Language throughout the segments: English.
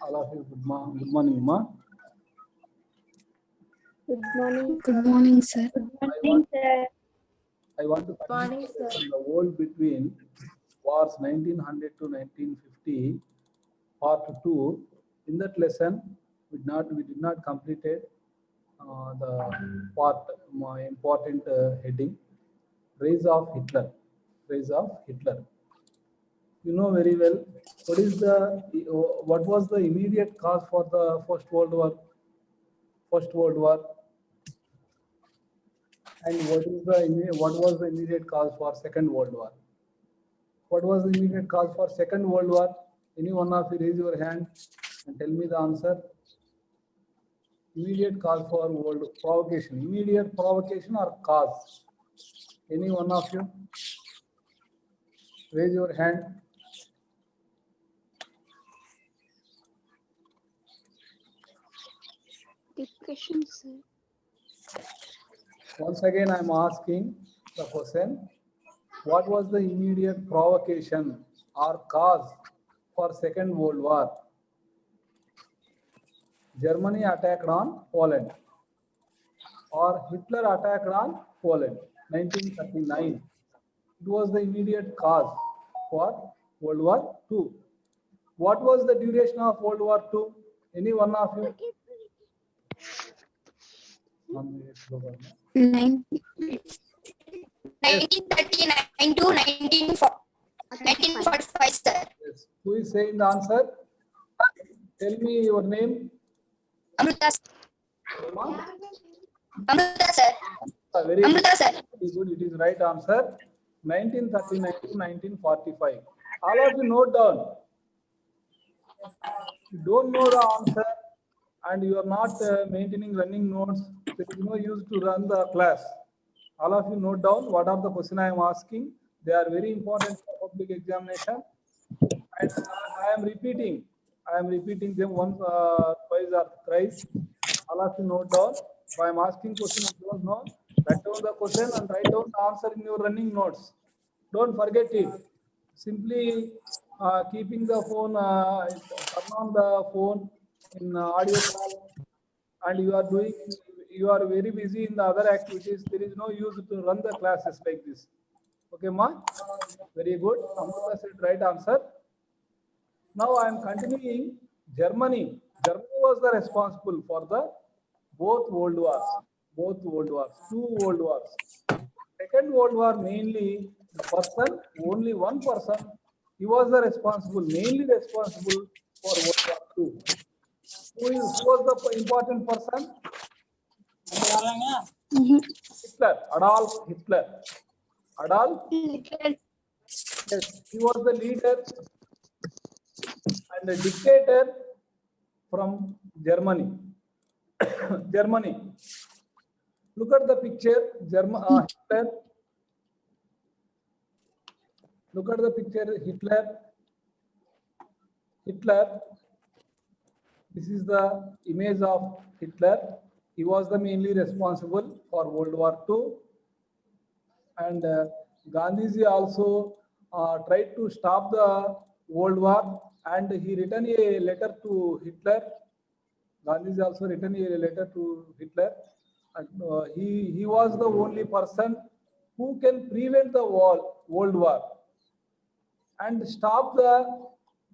All of you, good morning, Ma. Good morning. Good morning, sir. Good morning, sir. I want to continue from the war between wars 1900 to 1950, part 2. In that lesson, we did not completed the part important heading, rise of Hitler. Rise of Hitler. You know very well what was the immediate cause for the First World War. And what was the immediate cause for Second World War? What was the immediate cause for Second World War? Any one of you raise your hand and tell me the answer. Immediate cause for world provocation. Immediate provocation or cause? Any one of you? Raise your hand. Depression, sir. Once again, I am asking the question. What was the immediate provocation or cause for Second World War? Germany attacked on Poland, or Hitler attacked on Poland, 1939. It was the immediate cause for World War II. What was the duration of World War II? Any one of you? 1939 to 1945, sir. Yes. Who is saying the answer? Tell me your name. Amrita, Ma'am? Amrita, sir. Very Amrita, sir. good. It is right answer. 1939 to 1945. All of you note down. You don't know the answer and you are not maintaining running notes. There is no use to run the class. All of you note down what are the question I am asking. They are very important for public examination. And I am repeating them once, twice or thrice. All of you note down. If I am asking question you don't know, write down the question and write down the answer in your running notes. Don't forget it. Simply keeping the phone, turn on the phone in audio call, and you are very busy in the other activities. There is no use to run the classes like this. Okay, ma? Very good. Amrita said right answer. Now I am continuing. Germany. Germany was the responsible for the both world wars. 2 world wars. Second World War mainly the person, only one person, he was the mainly responsible for World War II. Who was the important person? Hitler, Adolf Hitler. Yes, he was the leader and the dictator from Germany. Germany. Look at the picture, Hitler. Look at the picture, Hitler. This is the image of Hitler. He was the mainly responsible for World War II. And Gandhiji also tried to stop the World War, and he written a letter to Hitler. Gandhiji also written a letter to Hitler. And he was the only person who can prevent the World War and stop the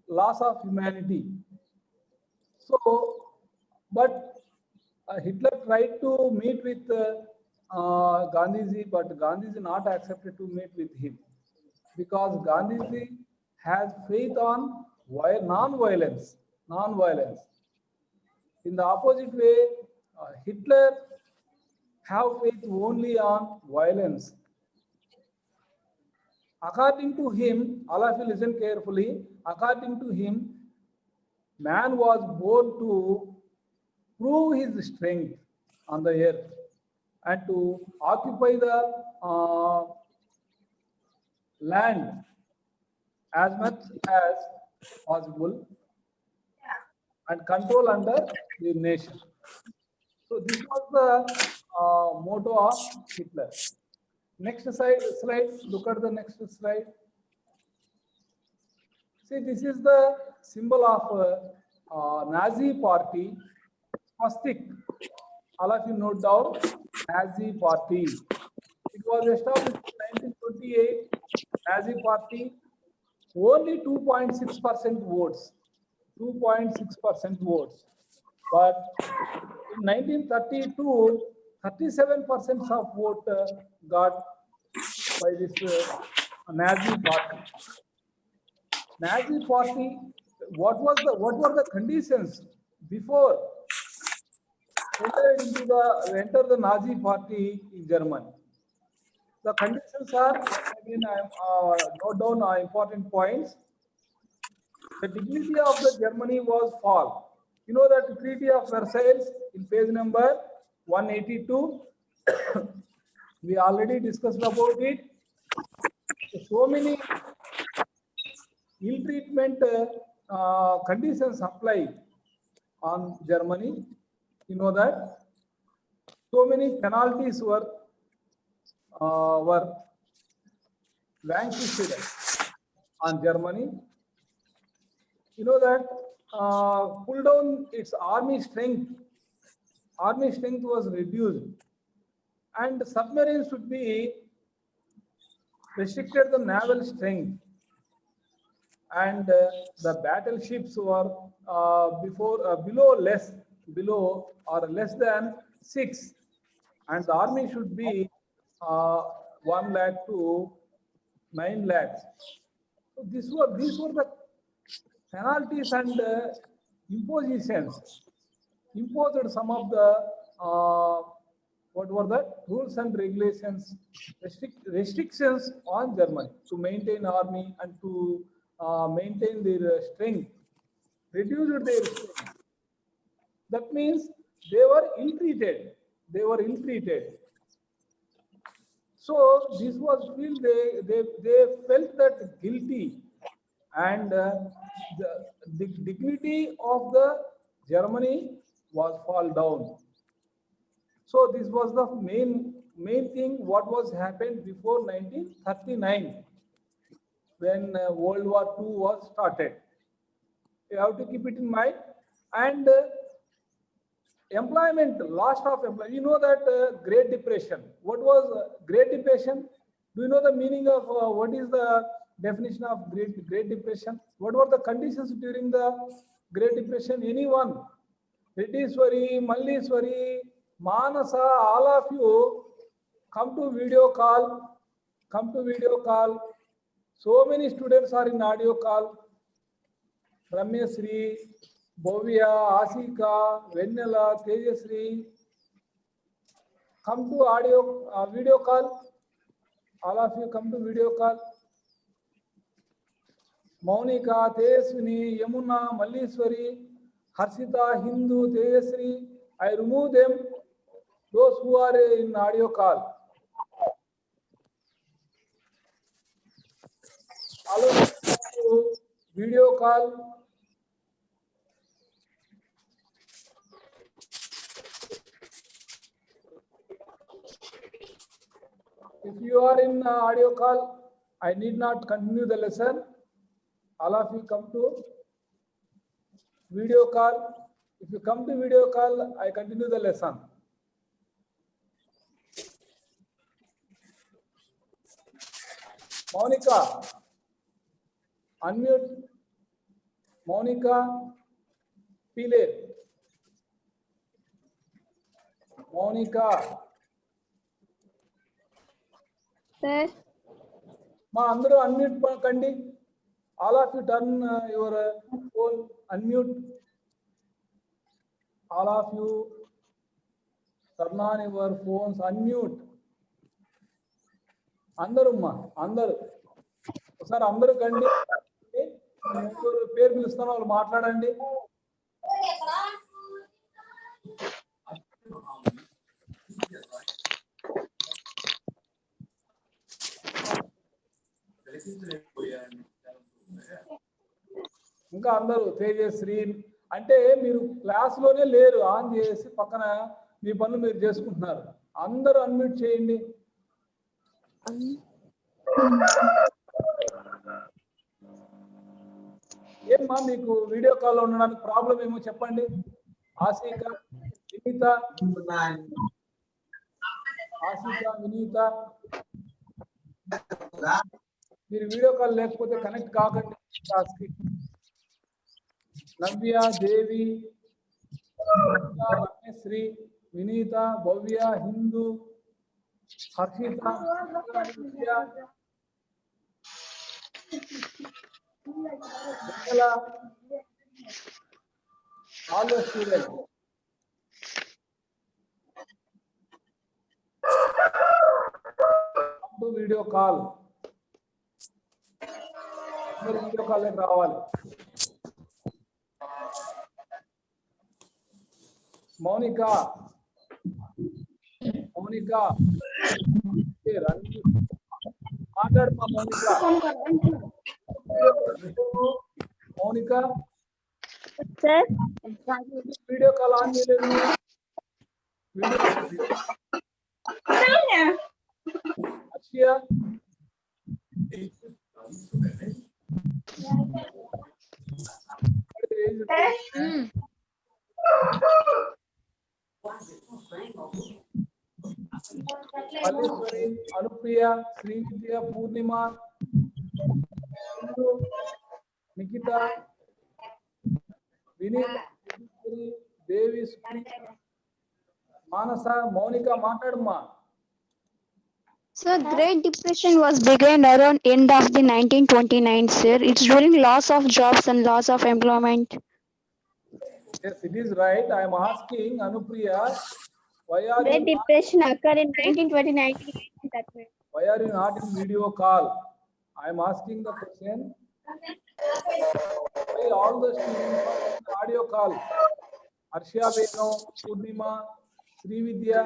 loss of humanity. So, but Hitler tried to meet with Gandhiji, but Gandhiji not accepted to meet with him because Gandhiji has faith on non-violence. In the opposite way, Hitler have faith only on violence. According to him, all of you listen carefully, according to him, man was born to prove his strength on the earth and to occupy the land as much as possible and control under the nation. So this was the motto of Hitler. Next slide, look at the next slide. See, this is the symbol of Nazi party, swastik. All of you note down, Nazi party. It was established in 1928. Nazi party, only 2.6% votes. 2.6% votes. But in 1932, 37% of vote got by this Nazi party. Nazi party, what were the conditions before enter the Nazi party in Germany? The conditions are, again, I note down important points. The dignity of the Germany was fall. You know that Treaty of Versailles in page number 182. We already discussed about it. So many ill treatment conditions apply on Germany. You know that so many penalties were vanquished on Germany. You know that pull down its army strength. Army strength was reduced, and submarines should be restricted the naval strength, and the battleships were below or less than 6, and the army should be 1 lakh to 9 lakhs. So these were the penalties and impositions imposed some of the what were the rules and regulations, restrictions on Germany to maintain army and to maintain their strength, reduced their strength. That means they were ill-treated. They were ill-treated. So this was feel they felt that guilty, and the dignity of the Germany was fall down. So this was the main thing what was happened before 1939 when World War II was started. You have to keep it in mind. And employment, loss of employment. You know that Great Depression. What was Great Depression? Do you know the meaning of what is the definition of Great Depression? What were the conditions during the Great Depression? Anyone? Rediswari, Malliswari, Manasa, all of you come to video call. Come to video call. So many students are in audio call. Ramyasri, Bovia, Asika, Vennela, Tejasri. Come to audio video call. All of you come to video call. Monica, Tejaswini, Yamuna, Malliswari, Harsita, Hindu, Tejasri. I remove them. Those who are in audio call. Allow to video call. If you are in audio call, I need not continue the lesson. All of you come to video call. If you come to video call, I continue the lesson. Monica, unmute. Monica, Pile. Monica. Sir, Ma andru unmute kandi. All of you turn your phone unmute. All of you turn on your phones unmute. అందరూ అందరు ఒకసారి అందరూ కండి పేరు పిలుస్తాను వాళ్ళు మాట్లాడండి. ఇంకా అందరూ తేజశ్రీ అంటే మీరు క్లాస్ లోనే లేరు, ఆన్ చేసి పక్కన మీ పనులు మీరు చేసుకుంటున్నారు. అందరూ అన్మ్యూట్ చేయండి. ఏమ్మా మీకు వీడియో కాల్ ఉండడానికి ప్రాబ్లం ఏమో చెప్పండి. ఆశిక, వినీత, మీరు వీడియో కాల్ లేకపోతే కనెక్ట్ కాకండి. నవ్య, దేవి, రమేశ్రీ, వినీత, భవ్య, Hindu, Harshita, all the students. Come to video call. Video call రావాలి. మౌనిక, మాట్లాడమ్మా Mounika. Sir. Video call on చేయలేదు. అక్షయ, మల్లేశ్వరి, అనుప్రియ, శ్రీవిద్య, పూర్ణిమ, నిఖిత, వినీత్, దేవి, మానస, మౌనిక మాట్లాడమ్మా. Sir, Great Depression was began around end of the 1929, sir. It's during loss of jobs and loss of employment. Yes, it is right. I am asking Anupriya, why are Great you Depression occurred in 1929. why are you not in video call? I am asking the question. Why all the students are in audio call? Arshia Beno, Purnima, Srividya,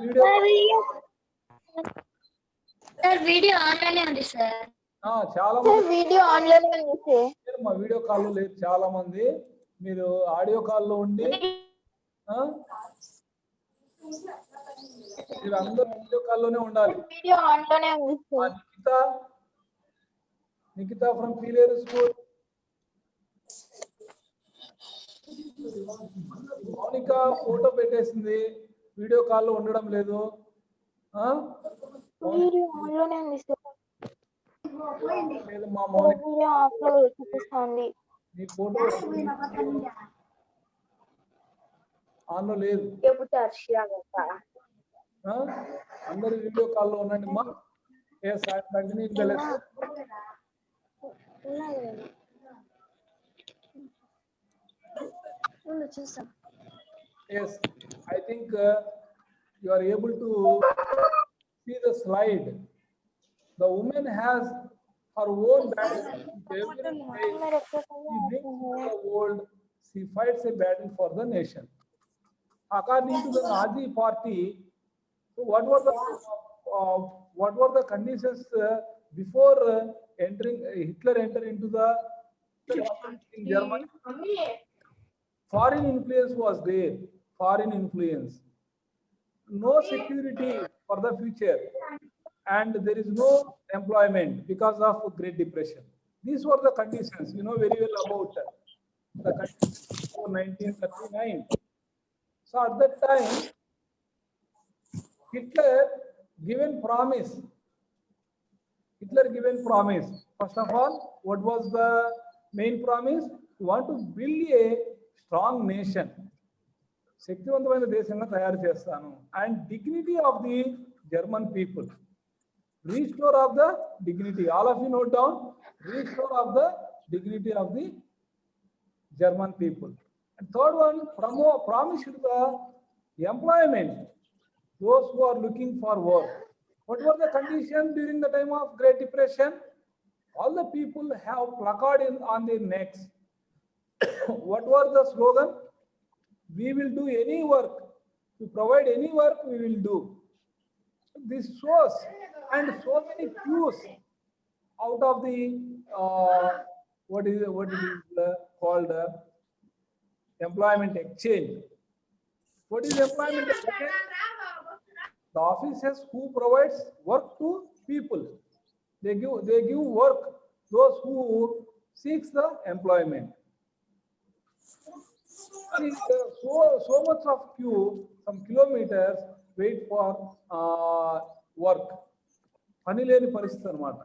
video. Sir, video online ఉంది sir. చాలా video online ఉంది sir. మా video call లో లేదు చాలా మంది. మీరు audio call లో ఉండి మీరు అందరూ వీడియో కాల్ లోనే ఉండాలి. వీడియో ఆన్లోనే ఉంది sir. Nikhitha from Peeleru school. Mounika photo పెట్టేసింది, వీడియో కాల్ లో ఉండడం లేదు. వీడియో ఆన్లోనే ఉంది సార్. మా మౌనిక వీడియో ఆఫ్ లో చూపిస్తుంది. నీ ఫోటో ఆన్ లో లేదు. అందరు వీడియో కాల్ లో ఉండండి మా. yes I am continuing the lesson. Yes, I think you are able to see the slide. The woman has her own battle. She brings to the world. She fights a battle for the nation. According to the Nazi party, so what were the conditions before Hitler entered into the in Germany? Foreign influence was there. Foreign influence. No security for the future, and there is no employment because of Great Depression. These were the conditions. You know very well about the conditions for 1939. So at that time, Hitler given promise. First of all, what was the main promise? We want to build a strong nation. శక్తివంతమైన దేశంగా తయారు చేస్తాను. And dignity of the German people. Restore of the dignity. All of you note down. Restore of the dignity of the German people. And third one, promise the employment. Those who are looking for work. What were the conditions during the time of Great Depression? All the people have placard on their necks. What was the slogan? We will do any work. To provide any work, we will do. This shows, and so many queues out of the what is called employment exchange. What is employment exchange? The offices who provides work to people. They give work. Those who seeks the employment. See, so much of queue, some kilometers, wait for work. పని లేని పరిస్థితి అన్నమాట.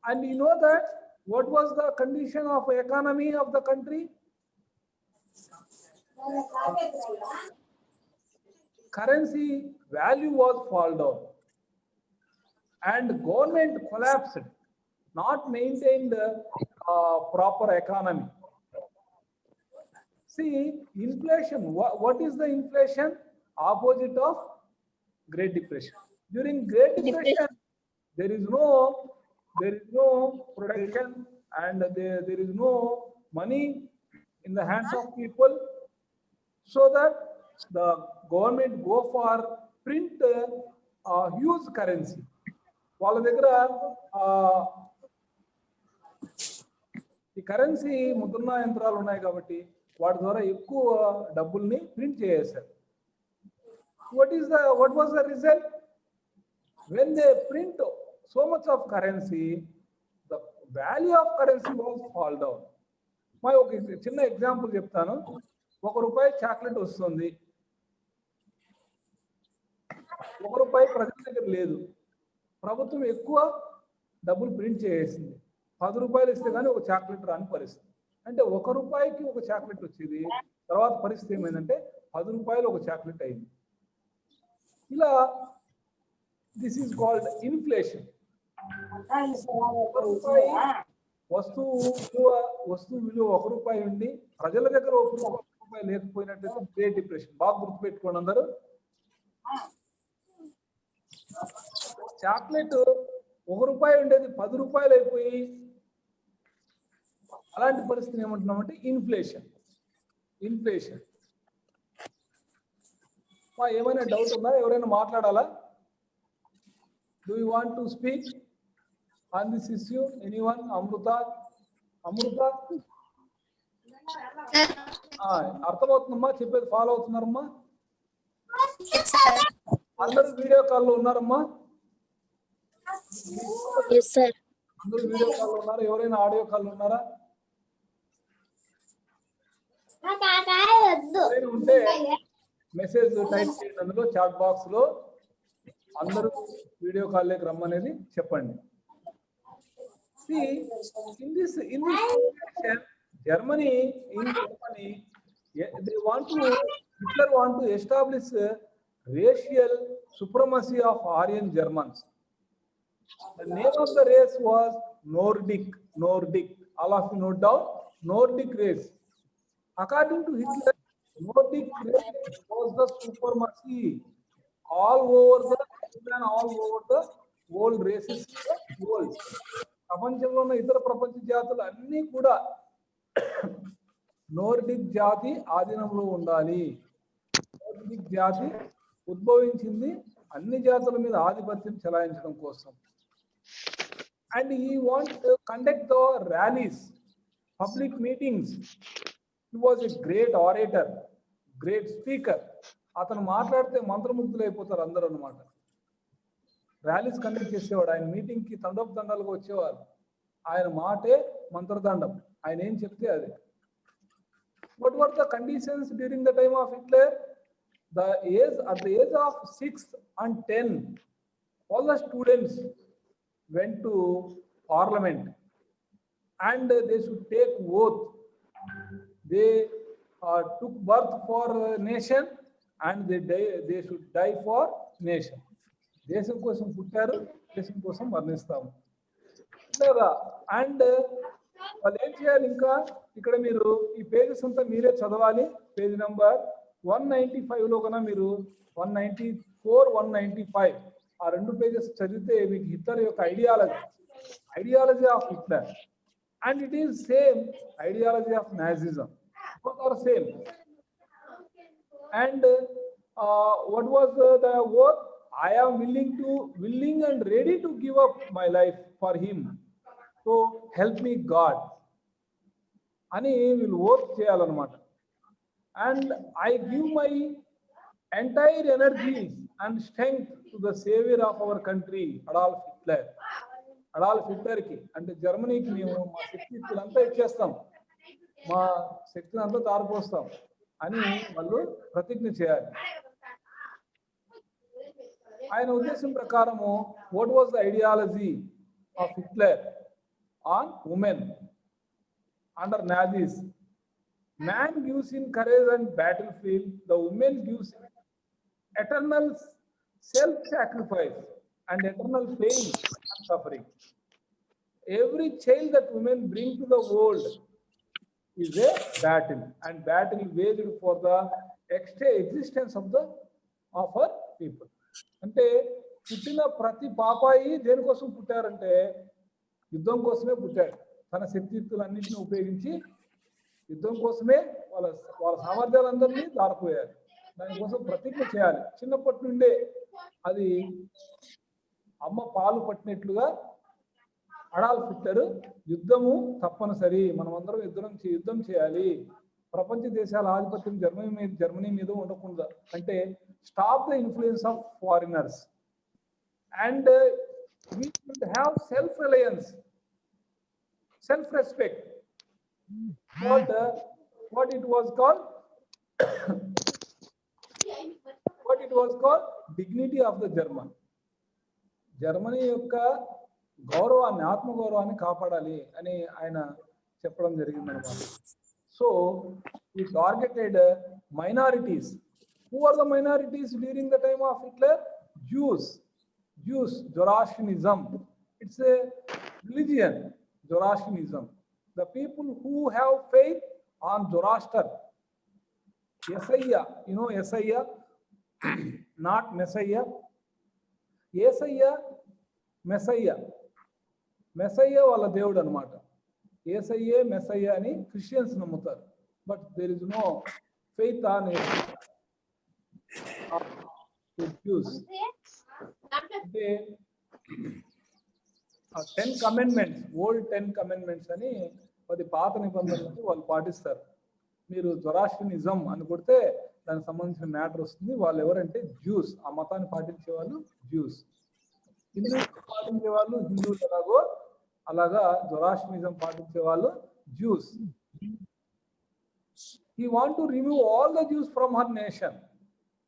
And you know that what was the condition of economy of the country? Currency value was fall down and government collapsed, not maintained proper economy. See, inflation, what is the inflation? Opposite of Great Depression. During Great Depression, there is no production and there is no money in the hands of people, so that the government go for print huge currency. వాళ్ళ దగ్గర ఈ currency ముద్రణ యంత్రాలు ఉన్నాయి కాబట్టి వాటి ద్వారా ఎక్కువ డబ్బుల్ని ప్రింట్ చేసేశారు. What was the result? When they print so much of currency, the value of currency was fall down. ఒక చిన్న ఎగ్జాంపుల్ చెప్తాను. ₹1 చాక్లెట్ వస్తుంది, ₹1 ప్రజల దగ్గర లేదు, ప్రభుత్వం ఎక్కువ డబ్బులు ప్రింట్ చేసేసింది. ₹10 ఇస్తే కానీ ఒక చాక్లెట్ రాని పరిస్థితి. అంటే ₹1కి ఒక చాక్లెట్ వచ్చేది, తర్వాత పరిస్థితి ఏమైందంటే ₹10 ఒక చాక్లెట్ అయింది. ఇలా దిస్ ఈజ్ కాల్డ్ ఇన్ఫ్లేషన్. వస్తువు విలువ ₹1 ఉండి ప్రజల దగ్గర ₹1 లేకపోయినట్లయితే గ్రేట్ డిప్రెషన్. బాగా గుర్తుపెట్టుకోండి అందరూ. చాక్లెట్ ₹1 ఉండేది ₹10 అయిపోయి అలాంటి పరిస్థితిని ఏమంటున్నామంటే ఇన్ఫ్లేషన్. ఏమైనా డౌట్ ఉందా? ఎవరైనా మాట్లాడాలా? Do you want to speak on this issue? Anyone? Amruta? అర్థమవుతుందమ్మా? చెప్పేది ఫాలో అవుతున్నారమ్మా? అందరూ వీడియో కాల్లో ఉన్నారమ్మా? అందరూ వీడియో కాల్లో ఉన్నారా? ఎవరైనా ఆడియో కాల్లో ఉన్నారా? ఉంటే మెసేజ్ టైప్ చేయండి అందులో చాట్ బాక్స్ లో. అందరూ వీడియో కాల్ లేక రమ్మనేది చెప్పండి. In this situation, Germany, Hitler want to establish racial supremacy of Aryan Germans. The name of the race was Nordic. All of you note down, Nordic race. According to Hitler, Nordic race was the supremacy all over the world races in the world. ప్రపంచంలో ఉన్న ఇతర ప్రపంచ జాతులు అన్ని కూడా Nordic జాతి ఆధీనంలో ఉండాలి. నోర్డిక్ జాతి ఉద్భవించింది అన్ని జాతుల మీద ఆధిపత్యం చెలాయించడం కోసం. And he wants to conduct the rallies, public meetings. He was a great orator, great speaker. అతను మాట్లాడితే మంత్రముగ్ధులు అయిపోతారు అందరూ అన్నమాట. ర్యాలీస్ కండక్ట్ చేసేవాడు. ఆయన మీటింగ్ కి తండోపతండాలుగా వచ్చేవారు. ఆయన మాటే మంత్రదండం, ఆయన ఏం చెప్తే అది. What were the conditions during the time of Hitler? At the age of 6 and 10, all the students went to parliament and they should take oath. They took birth for nation and they should die for nation. దేశం కోసం పుట్టారు, దేశం కోసం మరణిస్తాము లేదా. And వాళ్ళు ఏం చేయాలి, ఇంకా ఇక్కడ మీరు ఈ పేజెస్ అంతా మీరే చదవాలి. పేజ్ నెంబర్ 195 లో కన్నా మీరు 194, 195 ఆ 2 పేజెస్ చదివితే మీకు హిట్లర్ యొక్క ideology of Hitler and it is same ideology of Nazism, both are same. And what was the word? I am willing and ready to give up my life for him. So help me God. అని వీళ్ళు oath చేయాలన్నమాట. And I give my entire energy and strength to the savior of our country, Adolf Hitler. Adolf Hitler కి, అంటే జర్మనీకి మేము మా శక్తిలంతా ఇచ్చేస్తాం, మా శక్తిని అంతా తారపోస్తాం అని వాళ్ళు ప్రతిజ్ఞ చేయాలి. ఆయన ఉద్దేశం ప్రకారము what was the ideology of Hitler on women under Nazis? Man gives in courage and battlefield, the woman gives eternal self-sacrifice and eternal pain and suffering. Every child that women bring to the world is a battle, and battle waged for the extra existence of our people. అంటే పుట్టిన ప్రతి పాపాయి దేనికోసం పుట్టారంటే యుద్ధం కోసమే పుట్టాడు. తన శక్తియుక్తులన్నింటినీ ఉపయోగించి యుద్ధం కోసమే వాళ్ళ సామర్థ్యాలందరినీ దారిపోయారు. దానికోసం ప్రతిజ్ఞ చేయాలి. చిన్నప్పటి నుండే అది అమ్మ పాలు పట్టినట్లుగా అడాల్ఫ్ హిట్లర్ యుద్ధము తప్పనిసరి, మనమందరం యుద్ధం చేయాలి, ప్రపంచ దేశాల ఆధిపత్యం జర్మనీ మీద ఉండకూడదు, అంటే stop the influence of foreigners and we should have self-reliance, self-respect. What it was called dignity of the German. Germany యొక్క గౌరవాన్ని, ఆత్మగౌరవాన్ని కాపాడాలి అని ఆయన చెప్పడం జరిగిందన్నమాట. So he targeted minorities. Who are the minorities during the time of Hitler? Jews, Zoroastrianism. It's a religion, Zoroastrianism. The people who have faith on Zoroaster. Yesaya, you know Yesaya, not Messiah. Yesaya, Messiah. Messiah వాళ్ళ దేవుడు అన్నమాట. Yesaya, Messiah అని Christians నమ్ముతారు. But there is no faith on Jews. అంటే 10 commandments, old 10 commandments అని అది పాత నిబంధనలకు వాళ్ళు పాటిస్తారు. మీరు జొరాస్ట్రియనిజం అని కొడితే దానికి సంబంధించిన మ్యాటర్ వస్తుంది. వాళ్ళు ఎవరంటే జ్యూస్, ఆ మతాన్ని పాటించే వాళ్ళు జ్యూస్. హిందూ పాటించే వాళ్ళు హిందువులు ఎలాగో అలాగా జొరాస్ట్రియనిజం పాటించే వాళ్ళు juice. He want to remove all the Jews from her nation.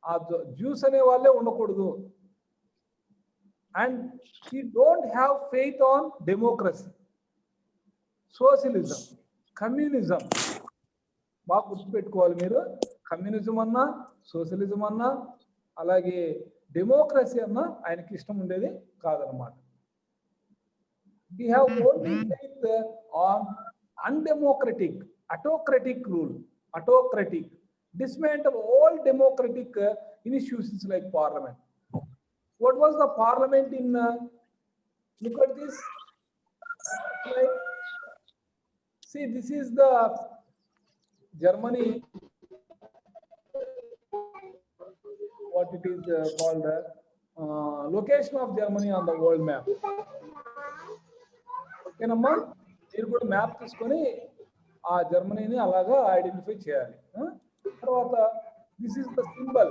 ఆ జ్యూస్ అనే వాళ్ళే ఉండకూడదు. And he don't have faith on democracy, socialism, communism. బాగా గుర్తుపెట్టుకోవాలి మీరు. కమ్యూనిజం అన్నా, సోషలిజం అన్నా, అలాగే డెమోక్రసీ అన్నా ఆయనకి ఇష్టం ఉండేది కాదనమాట. We have only faith on undemocratic, autocratic rule. Autocratic, dismantle all democratic institutions like parliament. What was the parliament in? Look at this. Like, see, this is the Germany. What it is called? Location of Germany on the world map. Okay, number. మీరు కూడా map తీసుకొని ఆ జర్మనీని అలాగా identify చేయాలి. తర్వాత this is the symbol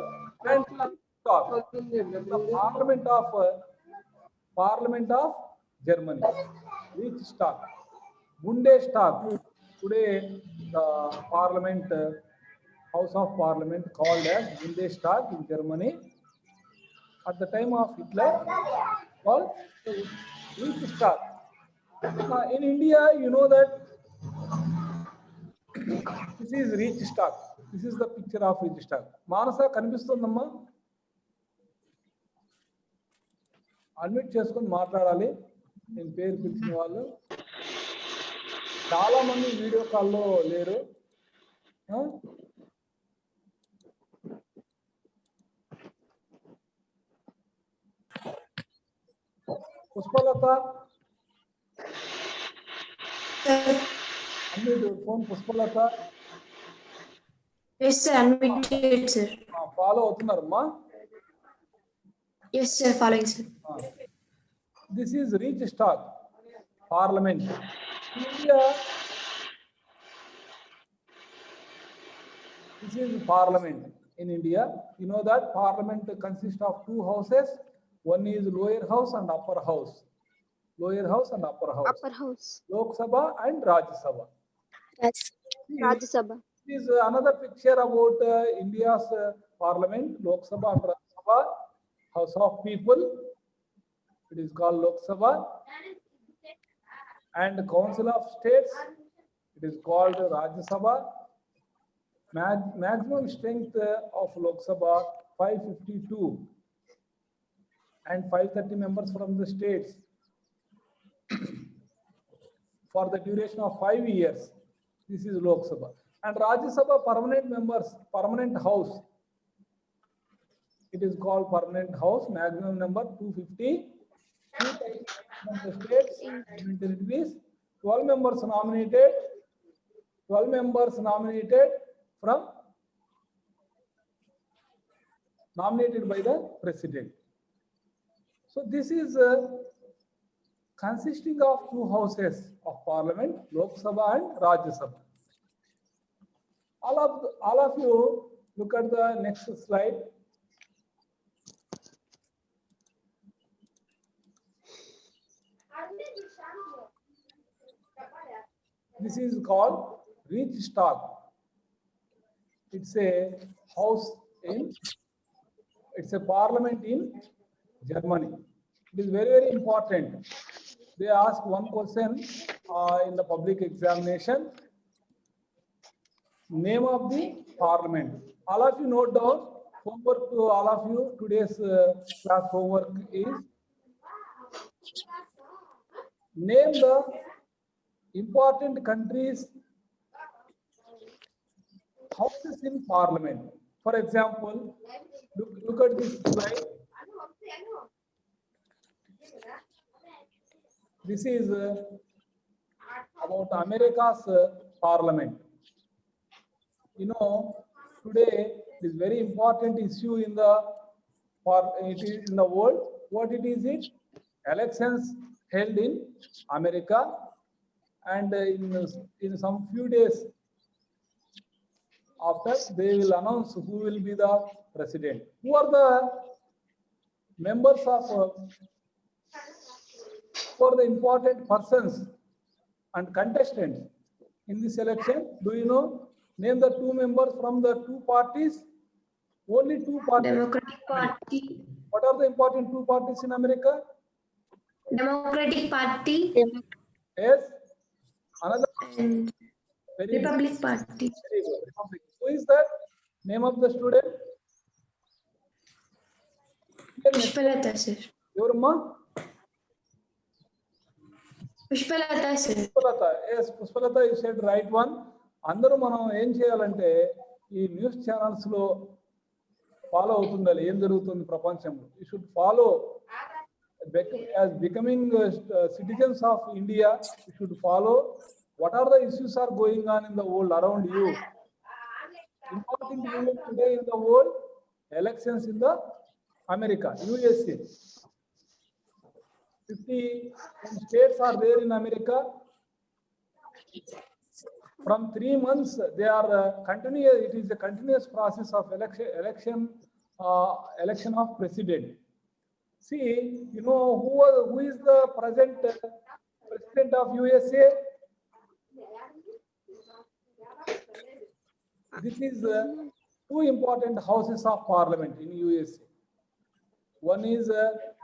parliament of Germany, Reichstag, Bundestag. Today the parliament, house of parliament called as Bundestag in Germany. At the time of Hitler called Reichstag. In India, you know that this is Reach Stock. This is the picture of Reach Stock. Manasa కనిపిస్తుందమ్మా? Unmute చేసుకొని మాట్లాడాలి. నేను పేరు పిలిచిన వాళ్ళు చాలా మంది video కాల్లో లేరు. Pushpalatha, unmute your phone. Pushpalata. Yes, sir. Unmuted, sir. Follow అవుతున్నారమ్మా? Yes, sir. Following, sir. This is Reach Stock, Parliament. India. This is Parliament in India. You know that Parliament consists of two houses. One is lower house and upper house. lower house and upper house. Upper house. Lok Sabha and Rajya Sabha. Rajya Sabha. This is another picture about India's parliament, Lok Sabha and Rajya Sabha, House of People. It is called Lok Sabha. And Council of States, it is called Rajya Sabha. Maximum strength of Lok Sabha 552 and 530 members from the states for the duration of 5 years. This is Lok Sabha. And Rajya Sabha permanent members, permanent house. It is called permanent house, maximum number 250. 230 from the states and territories. 12 members nominated. 12 members nominated by the president. So this is consisting of two houses of parliament, Lok Sabha and Rajya Sabha. All of you look at the next slide. This is called Reichstag. It's a house it's a parliament in Germany. It is very, very important. They ask one question in the public examination. Name of the parliament. All of you note down. Homework to all of you. Today's class homework is name the important countries' houses in parliament. For example, look at this slide. This is about America's parliament. You know, today is very important issue in the world. What it is? Elections held in America, and in some few days after, they will announce who will be the president. Who are the members of for the important persons and contestants in this election? Do you know? Name the two members from the two parties. Only two parties. Democratic Party. What are the important two parties in America? Democratic Party Yes. Another. and Very Republic Party. Very good. Republic. Who is that? Name of the student? Pushpalata, sir. Your mom? Pushpalata, sir. Pushpalata. Yes, Pushpalata, you said right one. అందరూ మనం ఏం చేయాలంటే ఈ news channels లో follow అవుతుండాలి ఏం జరుగుతుంది ప్రపంచంలో. You should follow as becoming citizens of India. You should follow what are the issues are going on in the world around you. Important event today in the world, elections in the America, USA. 50 states are there in America. From 3 months, they are continuous. It is a continuous process of election of president. See, you know who is the present president of USA? This is two important houses of parliament in USA. One is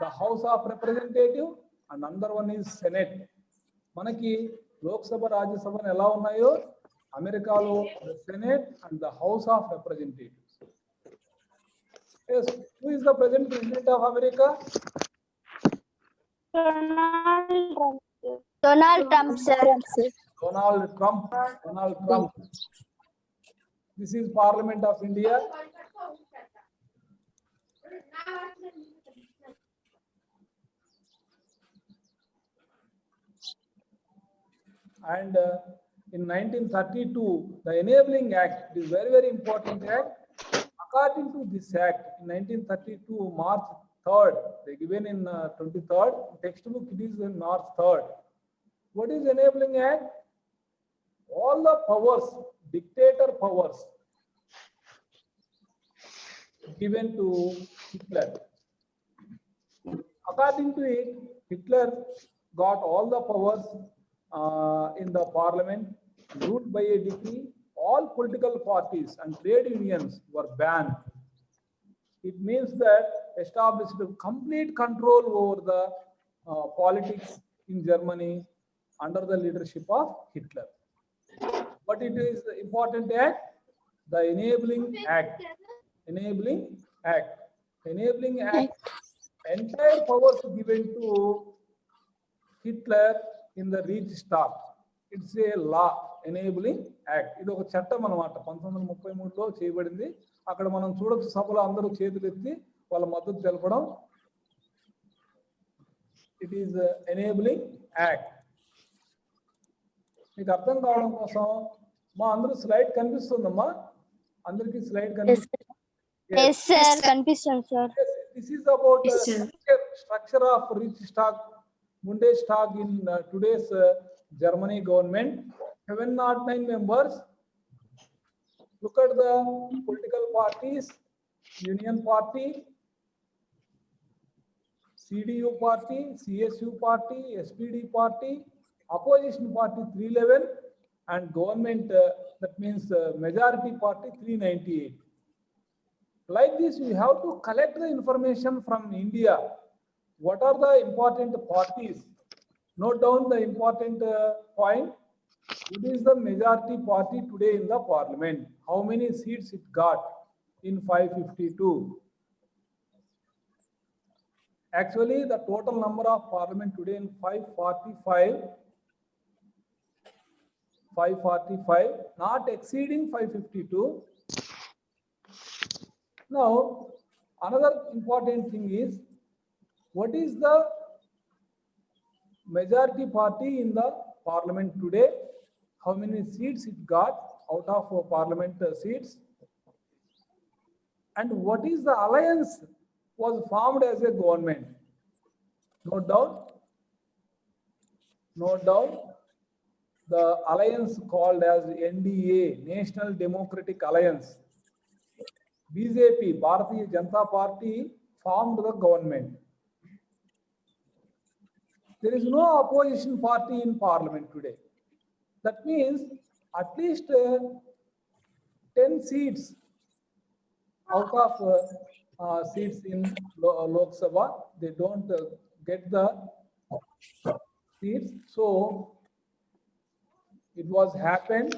the House of Representative and another one is Senate. Manaki Lok Sabha, Rajya Sabha ela unnayo America lo the Senate and the House of Representatives. Yes, who is the present president of America? Donald Trump, sir. Donald Trump. Donald Trump. This is Parliament of India. And in 1932, the Enabling Act is very, very important act. According to this act, in 1932, March 3rd, they given in 23rd, textbook it is in March 3rd. What is Enabling Act? All the powers, dictator powers, given to Hitler. According to it, Hitler got all the powers in the parliament, ruled by a decree. All political parties and trade unions were banned. It means that established complete control over the politics in Germany under the leadership of Hitler. But it is important act, the Enabling Act. Enabling Act. Enabling Act, entire powers given to Hitler in the Reichstag. It's a law, enabling act. ఇది ఒక చట్టం అన్నమాట 1933లో చేయబడింది. అక్కడ మనం చూడొచ్చు సభలో అందరూ చేతులు ఎత్తి వాళ్ళ మద్దతు తెలపడం. It is enabling act. మీకు అర్థం కావడం కోసం మా అందరూ స్లైడ్ కనిపిస్తుందమ్మా, అందరికి స్లైడ్ కనిపిస్తుంది. Yes, sir. Confusion, sir. This is about Yes, sir. structure of Reichstag, Bundestag in today's Germany government. 709 members. Look at the political parties: Union Party, CDU Party, CSU Party, SPD Party, Opposition Party 311, and government, that means majority party 398. Like this, we have to collect the information from India. What are the important parties? Note down the important point. It is the majority party today in the parliament. How many seats it got in 552? Actually, the total number of parliament today in 545, not exceeding 552. Now, another important thing is, what is the majority party in the parliament today? How many seats it got out of parliament seats? And what is the alliance was formed as a government? Note down. Note down the alliance called as NDA, National Democratic Alliance. BJP, Bharatiya Janata Party, formed the government. There is no opposition party in parliament today. That means at least 10 seats out of seats in Lok Sabha, they don't get the seats. So it was happened